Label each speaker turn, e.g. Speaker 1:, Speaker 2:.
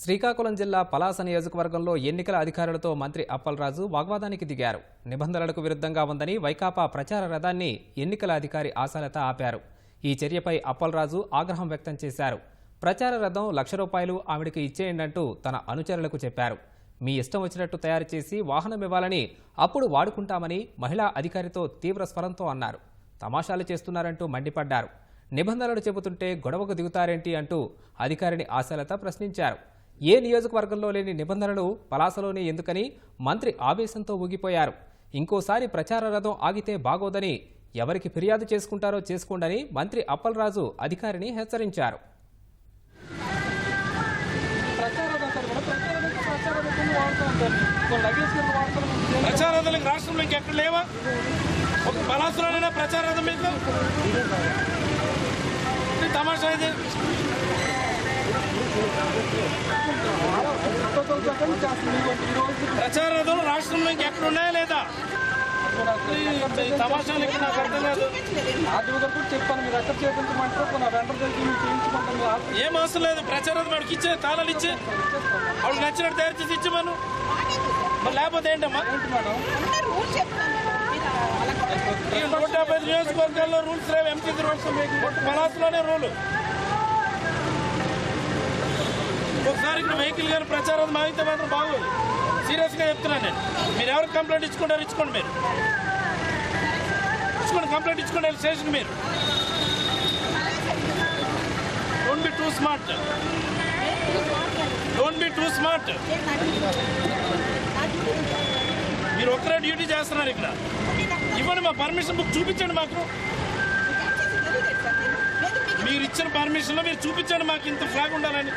Speaker 1: శ్రీకాకుళం జిల్లా పలాస నియోజకవర్గంలో ఎన్నికల అధికారులతో మంత్రి అప్పలరాజు వాగ్వాదానికి దిగారు. నిబంధనలకు విరుద్ధంగా ఉందని వైకాపా ప్రచార రథాన్ని ఎన్నికల అధికారి ఆశాలత ఆపారు. ఈ చర్యపై అప్పలరాజు ఆగ్రహం వ్యక్తం చేశారు. ప్రచార రథం ₹1,00,000 ఆవిడకి ఇచ్చేయండంటూ తన అనుచరులకు చెప్పారు. మీ ఇష్టం వచ్చినట్టు తయారు చేసి వాహనం ఇవ్వాలని, అప్పుడు వాడుకుంటామని మహిళా అధికారితో తీవ్ర స్వరంతో అన్నారు. తమాషాలు చేస్తున్నారంటూ మండిపడ్డారు. నిబంధనలు చెబుతుంటే గొడవకు దిగుతారేంటి అంటూ అధికారిని ఆశాలత ప్రశ్నించారు. ఏ నియోజకవర్గంలో లేని నిబంధనలు పలాసలోనే ఎందుకని మంత్రి ఆవేశంతో ఊగిపోయారు. ఇంకోసారి ప్రచార రథం ఆగితే బాగోదని, ఎవరికి ఫిర్యాదు చేసుకుంటారో చేసుకోండని మంత్రి అప్పలరాజు అధికారిని హెచ్చరించారు.
Speaker 2: ప్రచార రథాలకు రాష్ట్రంలో ఇంకెక్కడ లేవా? ఒక పలాసలోనైనా ప్రచార రథం మీకు తమాషా ఇది. ప్రచార రథం రాష్ట్రంలో ఇంకెక్కడ ఉన్నాయా లేదా? తమాషాలు ఇక్కడ నాకు అర్థం కాదు.
Speaker 3: చెప్పాను, మీరు ఎక్కడ చేయించమంటారు,
Speaker 2: ఏం అవసరం లేదు. ప్రచార రథం వాడికి ఇచ్చే తాళాలు ఇచ్చి వాడికి నచ్చినట్టు తయారు చేసి ఇచ్చామను. మరి లేకపోతే ఏంటమ్మా? ఈ 150 నియోజకవర్గాల్లో రూల్స్ లేవు. ఎంపీ రూల్స్ పలాసలోనే రూలు. ఒకసారి ఇక్కడ వెహికల్ గారు ప్రచారం మాగితే మాత్రం బాగోదు. సీరియస్గా చెప్తున్నాను నేను. మీరు ఎవరికి కంప్లైంట్ ఇచ్చుకుంటారు ఇచ్చుకోండి. మీరు ఇచ్చుకోండి, కంప్లైంట్ ఇచ్చుకోండి స్టేషన్. మీరు don't be too smart. Don't be too smart. మీరు ఒక్కరే డ్యూటీ చేస్తున్నారు ఇక్కడ. ఇవ్వండి, మా పర్మిషన్ బుక్ చూపించండి మాకు. మీరు ఇచ్చిన పర్మిషన్లో మీరు చూపించండి మాకు ఇంత ఫ్లాగ్ ఉండాలని.